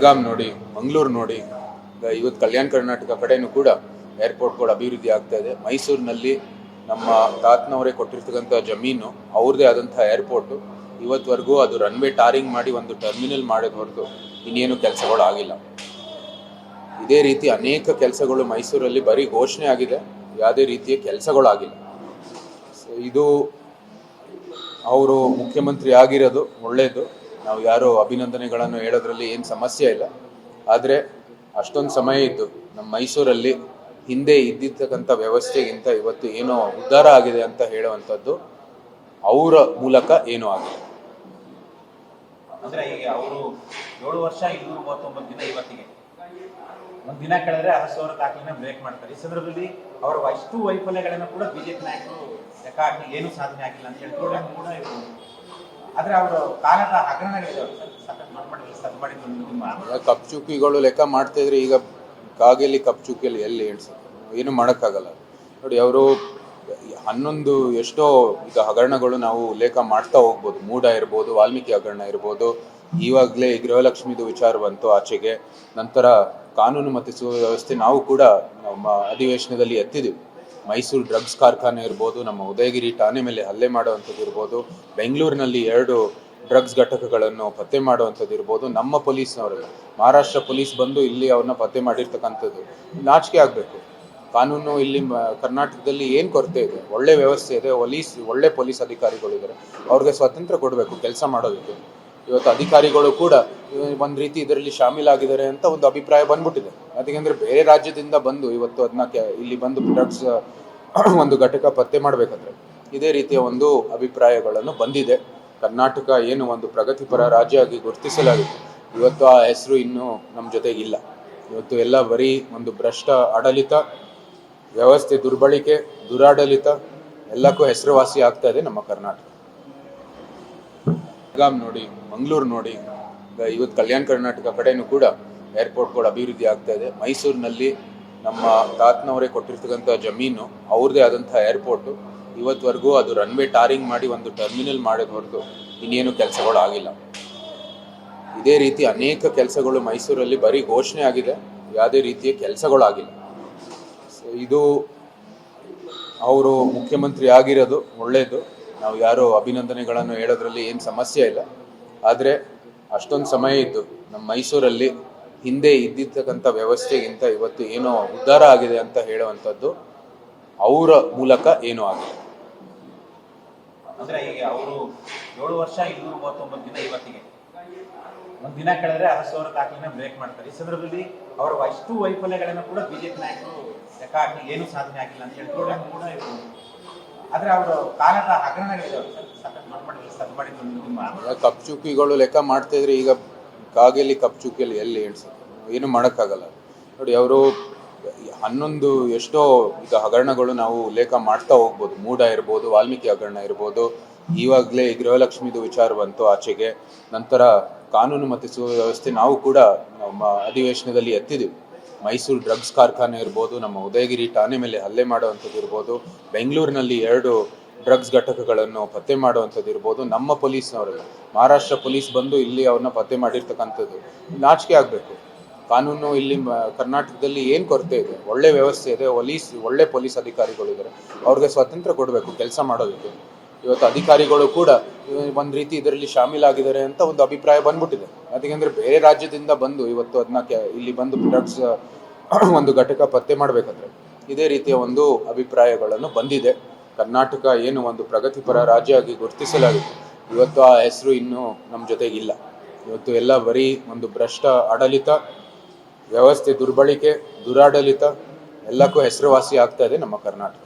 ಬೆಳಗಾಂ ನೋಡಿ, ಮಂಗಳೂರು ನೋಡಿ, ಇವತ್ತು ಕಲ್ಯಾಣ ಕರ್ನಾಟಕ ಕಡೆನೂ ಕೂಡ ಏರ್ಪೋರ್ಟ್ಗಳು ಅಭಿವೃದ್ಧಿ ಆಗ್ತಾ ಇದೆ. ಮೈಸೂರಿನಲ್ಲಿ ನಮ್ಮ ತಾತನವರೇ ಕೊಟ್ಟಿರ್ತಕ್ಕಂಥ ಜಮೀನು, ಅವ್ರದ್ದೇ ಆದಂಥ ಏರ್ಪೋರ್ಟು. ಇವತ್ತುವರೆಗೂ ಅದು ರನ್ವೇ ಟಾರಿಂಗ್ ಮಾಡಿ ಒಂದು ಟರ್ಮಿನಲ್ ಮಾಡೋದು ಹೊರತು ಇನ್ನೇನು ಕೆಲಸಗಳು ಆಗಿಲ್ಲ. ಇದೇ ರೀತಿ ಅನೇಕ ಕೆಲಸಗಳು ಮೈಸೂರಲ್ಲಿ ಬರೀ ಘೋಷಣೆ ಆಗಿದೆ, ಯಾವುದೇ ರೀತಿಯ ಕೆಲಸಗಳಾಗಿಲ್ಲ. ಇದು ಅವರು ಮುಖ್ಯಮಂತ್ರಿ ಆಗಿರೋದು ಒಳ್ಳೆಯದು. ನಾವು ಯಾರೋ ಅಭಿನಂದನೆಗಳನ್ನು ಹೇಳೋದ್ರಲ್ಲಿ ಏನು ಸಮಸ್ಯೆ ಇಲ್ಲ. ಆದರೆ ಅಷ್ಟೊಂದು ಸಮಯ ಇದ್ದು ನಮ್ಮ ಮೈಸೂರಲ್ಲಿ ಹಿಂದೆ ಇದ್ದಿರ್ತಕ್ಕಂಥ ವ್ಯವಸ್ಥೆಗಿಂತ ಇವತ್ತು ಏನೋ ಉದ್ಧಾರ ಆಗಿದೆ ಅಂತ ಹೇಳುವಂಥದ್ದು ಅವರ ಮೂಲಕ ಏನೂ ಆಗಿದೆ. ಅಂದರೆ ಈಗ ಅವರು 7 ವರ್ಷ 239 ದಿನ ಇವತ್ತಿಗೆ ಒಂದು ದಿನ ಕಳೆದ್ರೆ 10,000 ದಾಖಲೆನ ಬ್ರೇಕ್ ಮಾಡ್ತಾರೆ. ಈ ಸಂದರ್ಭದಲ್ಲಿ ಅವರ ಇಷ್ಟು ವೈಫಲ್ಯಗಳನ್ನು ಕೂಡ ಬಿಜೆಪಿ ನಾಯಕರು ಲೆಕ್ಕ ಹಾಕಿ ಏನು ಸಾಧನೆ ಆಗಿಲ್ಲ ಅಂತ ಹೇಳಿ ಪ್ರೋಗ್ರಾಮ್ ಕೂಡ ಇವರು. ಆದರೆ ಅವರು ಕಾಲದ ಹಗರಣಗಳಿದ್ದಾವೆ, ಕಪ್ಚುಕಿಗಳು ಲೆಕ್ಕ ಮಾಡ್ತಾ ಇದ್ರೆ ಈಗ ಕಾಗೆಯಲ್ಲಿ ಕಪ್ಚುಕಿಯಲ್ಲಿ ಎಲ್ಲಿ ಹೇಳ್ಸೋದು, ಏನು ಮಾಡೋಕ್ಕಾಗಲ್ಲ. ನೋಡಿ, ಅವರು 11 ಎಷ್ಟೋ ಈಗ ಹಗರಣಗಳು ನಾವು ಉಲ್ಲೇಖ ಮಾಡ್ತಾ ಹೋಗ್ಬೋದು. ಮೂಡ ಇರ್ಬೋದು, ವಾಲ್ಮೀಕಿ ಹಗರಣ ಇರ್ಬೋದು, ಇವಾಗಲೇ ಗೃಹಲಕ್ಷ್ಮಿದು ವಿಚಾರ ಬಂತು ಆಚೆಗೆ. ನಂತರ ಕಾನೂನು ಮತ್ತು ಸುವ್ಯವಸ್ಥೆ ನಾವು ಕೂಡ ನಮ್ಮ ಅಧಿವೇಶನದಲ್ಲಿ ಎತ್ತಿದ್ದೀವಿ. ಮೈಸೂರು ಡ್ರಗ್ಸ್ ಕಾರ್ಖಾನೆ ಇರ್ಬೋದು, ನಮ್ಮ ಉದಯಗಿರಿ ಠಾಣೆ ಮೇಲೆ ಹಲ್ಲೆ ಮಾಡುವಂಥದ್ದು ಇರ್ಬೋದು, ಬೆಂಗಳೂರಿನಲ್ಲಿ 2 ಡ್ರಗ್ಸ್ ಘಟಕಗಳನ್ನು ಪತ್ತೆ ಮಾಡುವಂಥದ್ದು ಇರ್ಬೋದು, ನಮ್ಮ ಪೊಲೀಸ್ನವರೆಲ್ಲ ಮಹಾರಾಷ್ಟ್ರ ಪೊಲೀಸ್ ಬಂದು ಇಲ್ಲಿ ಅವ್ರನ್ನ ಪತ್ತೆ ಮಾಡಿರ್ತಕ್ಕಂಥದ್ದು ನಾಚಿಕೆ ಆಗಬೇಕು. ಕಾನೂನು ಇಲ್ಲಿ ಕರ್ನಾಟಕದಲ್ಲಿ ಏನು ಕೊರತೆ ಇದೆ, ಒಳ್ಳೆ ವ್ಯವಸ್ಥೆ ಇದೆ, ಒಳ್ಳೆ ಪೊಲೀಸ್ ಅಧಿಕಾರಿಗಳಿದ್ದಾರೆ, ಅವ್ರಿಗೆ ಸ್ವಾತಂತ್ರ್ಯ ಕೊಡಬೇಕು ಕೆಲಸ ಮಾಡೋದಕ್ಕೆ. ಇವತ್ತು ಅಧಿಕಾರಿಗಳು ಕೂಡ ಒಂದು ರೀತಿ ಇದರಲ್ಲಿ ಶಾಮೀಲಾಗಿದ್ದಾರೆ ಅಂತ ಒಂದು ಅಭಿಪ್ರಾಯ ಬಂದ್ಬಿಟ್ಟಿದೆ. ಅದಕ್ಕೆಂದರೆ ಬೇರೆ ರಾಜ್ಯದಿಂದ ಬಂದು ಇವತ್ತು ಅದನ್ನ ಇಲ್ಲಿ ಬಂದು ಡ್ರಗ್ಸ್ ಒಂದು ಘಟಕ ಪತ್ತೆ ಮಾಡಬೇಕಾದ್ರೆ ಇದೇ ರೀತಿಯ ಒಂದು ಅಭಿಪ್ರಾಯಗಳನ್ನು ಬಂದಿದೆ. ಕರ್ನಾಟಕ ಏನು ಒಂದು ಪ್ರಗತಿಪರ ರಾಜ್ಯ ಆಗಿ ಗುರುತಿಸಲಾಗಿದೆ, ಇವತ್ತು ಆ ಹೆಸರು ಇನ್ನೂ ನಮ್ಮ ಜೊತೆಗಿಲ್ಲ. ಇವತ್ತು ಎಲ್ಲ ಬರೀ ಒಂದು ಭ್ರಷ್ಟ ಆಡಳಿತ, ವ್ಯವಸ್ಥೆ ದುರ್ಬಳಕೆ, ದುರಾಡಳಿತ ಎಲ್ಲಕ್ಕೂ ಹೆಸರುವಾಸಿ ಆಗ್ತಾ ಇದೆ ನಮ್ಮ ಕರ್ನಾಟಕ. ಬೆಳಗಾಂ ನೋಡಿ, ಮಂಗಳೂರು ನೋಡಿ, ಇವತ್ತು ಕಲ್ಯಾಣ ಕರ್ನಾಟಕ ಕಡೆನೂ ಕೂಡ ಏರ್ಪೋರ್ಟ್ಗಳು ಅಭಿವೃದ್ಧಿ ಆಗ್ತಾ ಇದೆ. ಮೈಸೂರಿನಲ್ಲಿ ನಮ್ಮ ತಾತನವರೇ ಕೊಟ್ಟಿರ್ತಕ್ಕಂಥ ಜಮೀನು, ಅವ್ರದ್ದೇ ಆದಂಥ ಏರ್ಪೋರ್ಟು. ಇವತ್ತುವರೆಗೂ ಅದು ರನ್ವೇ ಟಾರಿಂಗ್ ಮಾಡಿ ಒಂದು ಟರ್ಮಿನಲ್ ಮಾಡೋದು ಹೊರತು ಇನ್ನೇನು ಕೆಲಸಗಳು ಆಗಿಲ್ಲ. ಇದೇ ರೀತಿ ಅನೇಕ ಕೆಲಸಗಳು ಮೈಸೂರಲ್ಲಿ ಬರೀ ಘೋಷಣೆ ಆಗಿದೆ, ಯಾವುದೇ ರೀತಿಯ ಕೆಲಸಗಳಾಗಿಲ್ಲ. ಇದು ಅವರು ಮುಖ್ಯಮಂತ್ರಿ ಆಗಿರೋದು ಒಳ್ಳೆಯದು. ನಾವು ಯಾರೋ ಅಭಿನಂದನೆಗಳನ್ನು ಹೇಳೋದ್ರಲ್ಲಿ ಏನು ಸಮಸ್ಯೆ ಇಲ್ಲ. ಆದರೆ ಅಷ್ಟೊಂದು ಸಮಯ ಇದ್ದು ನಮ್ಮ ಮೈಸೂರಲ್ಲಿ ಹಿಂದೆ ಇದ್ದಿರ್ತಕ್ಕಂಥ ವ್ಯವಸ್ಥೆಗಿಂತ ಇವತ್ತು ಏನೋ ಉದ್ಧಾರ ಆಗಿದೆ ಅಂತ ಹೇಳುವಂಥದ್ದು ಅವರ ಮೂಲಕ ಏನೂ ಆಗಿದೆ. ಅಂದರೆ ಈಗ ಅವರು 7 ವರ್ಷ 239 ದಿನ ಇವತ್ತಿಗೆ ಒಂದು ದಿನ ಕಳೆದ್ರೆ 10,000 ದಾಖಲೆನ ಬ್ರೇಕ್ ಮಾಡ್ತಾರೆ. ಈ ಸಂದರ್ಭದಲ್ಲಿ ಅವರ ಇಷ್ಟು ವೈಫಲ್ಯಗಳನ್ನು ಕೂಡ ಬಿಜೆಪಿ ನಾಯಕರು ಲೆಕ್ಕ ಹಾಕಿ ಏನು ಸಾಧನೆ ಆಗಿಲ್ಲ ಅಂತ ಹೇಳಿ ಪ್ರೋಗ್ರಾಮ್ ಕೂಡ ಇವರು. ಆದರೆ ಅವರು ಕಾಲದ ಹಗರಣಗಳಿದ್ದಾವೆ, ಕಪ್ಚುಕಿಗಳು ಲೆಕ್ಕ ಮಾಡ್ತಾ ಇದ್ರೆ ಈಗ ಕಾಗೆಯಲ್ಲಿ ಕಪ್ಚುಕಿಯಲ್ಲಿ ಎಲ್ಲಿ ಹೇಳ್ಸೋದು, ಏನು ಮಾಡೋಕ್ಕಾಗಲ್ಲ. ನೋಡಿ, ಅವರು 11 ಎಷ್ಟೋ ಈಗ ಹಗರಣಗಳು ನಾವು ಉಲ್ಲೇಖ ಮಾಡ್ತಾ ಹೋಗ್ಬೋದು. ಮೂಡ ಇರ್ಬೋದು, ವಾಲ್ಮೀಕಿ ಹಗರಣ ಇರ್ಬೋದು, ಇವಾಗಲೇ ಗೃಹಲಕ್ಷ್ಮಿದು ವಿಚಾರ ಬಂತು ಆಚೆಗೆ. ನಂತರ ಕಾನೂನು ಮತ್ತು ಸುವ್ಯವಸ್ಥೆ ನಾವು ಕೂಡ ನಮ್ಮ ಅಧಿವೇಶನದಲ್ಲಿ ಎತ್ತಿದ್ದೀವಿ. ಮೈಸೂರು ಡ್ರಗ್ಸ್ ಕಾರ್ಖಾನೆ ಇರ್ಬೋದು, ನಮ್ಮ ಉದಯಗಿರಿ ಠಾಣೆ ಮೇಲೆ ಹಲ್ಲೆ ಮಾಡುವಂಥದ್ದು ಇರ್ಬೋದು, ಬೆಂಗಳೂರಿನಲ್ಲಿ 2 ಡ್ರಗ್ಸ್ ಘಟಕಗಳನ್ನು ಪತ್ತೆ ಮಾಡುವಂಥದ್ದು ಇರ್ಬೋದು, ನಮ್ಮ ಪೊಲೀಸ್ನವರೆಲ್ಲ ಮಹಾರಾಷ್ಟ್ರ ಪೊಲೀಸ್ ಬಂದು ಇಲ್ಲಿ ಅವ್ರನ್ನ ಪತ್ತೆ ಮಾಡಿರ್ತಕ್ಕಂಥದ್ದು ನಾಚಿಕೆ ಆಗಬೇಕು. ಕಾನೂನು ಇಲ್ಲಿ ಕರ್ನಾಟಕದಲ್ಲಿ ಏನು ಕೊರತೆ ಇದೆ, ಒಳ್ಳೆ ವ್ಯವಸ್ಥೆ ಇದೆ, ಒಳ್ಳೆ ಪೊಲೀಸ್ ಅಧಿಕಾರಿಗಳಿದ್ದಾರೆ, ಅವ್ರಿಗೆ ಸ್ವಾತಂತ್ರ್ಯ ಕೊಡಬೇಕು ಕೆಲಸ ಮಾಡೋದಕ್ಕೆ. ಇವತ್ತು ಅಧಿಕಾರಿಗಳು ಕೂಡ ಒಂದು ರೀತಿ ಇದರಲ್ಲಿ ಶಾಮೀಲಾಗಿದ್ದಾರೆ ಅಂತ ಒಂದು ಅಭಿಪ್ರಾಯ ಬಂದ್ಬಿಟ್ಟಿದೆ. ಅದಕ್ಕೆಂದರೆ ಬೇರೆ ರಾಜ್ಯದಿಂದ ಬಂದು ಇವತ್ತು ಅದನ್ನ ಇಲ್ಲಿ ಬಂದು ಡ್ರಗ್ಸ್ ಒಂದು ಘಟಕ ಪತ್ತೆ ಮಾಡಬೇಕಾದ್ರೆ ಇದೇ ರೀತಿಯ ಒಂದು ಅಭಿಪ್ರಾಯಗಳನ್ನು ಬಂದಿದೆ. ಕರ್ನಾಟಕ ಏನು ಒಂದು ಪ್ರಗತಿಪರ ರಾಜ್ಯ ಆಗಿ ಗುರುತಿಸಲಾಗಿದೆ, ಇವತ್ತು ಆ ಹೆಸರು ಇನ್ನೂ ನಮ್ಮ ಜೊತೆಗಿಲ್ಲ. ಇವತ್ತು ಎಲ್ಲ ಬರೀ ಒಂದು ಭ್ರಷ್ಟ ಆಡಳಿತ, ವ್ಯವಸ್ಥೆ ದುರ್ಬಳಕೆ, ದುರಾಡಳಿತ ಎಲ್ಲಕ್ಕೂ ಹೆಸರುವಾಸಿ ಆಗ್ತಾ ಇದೆ ನಮ್ಮ ಕರ್ನಾಟಕ.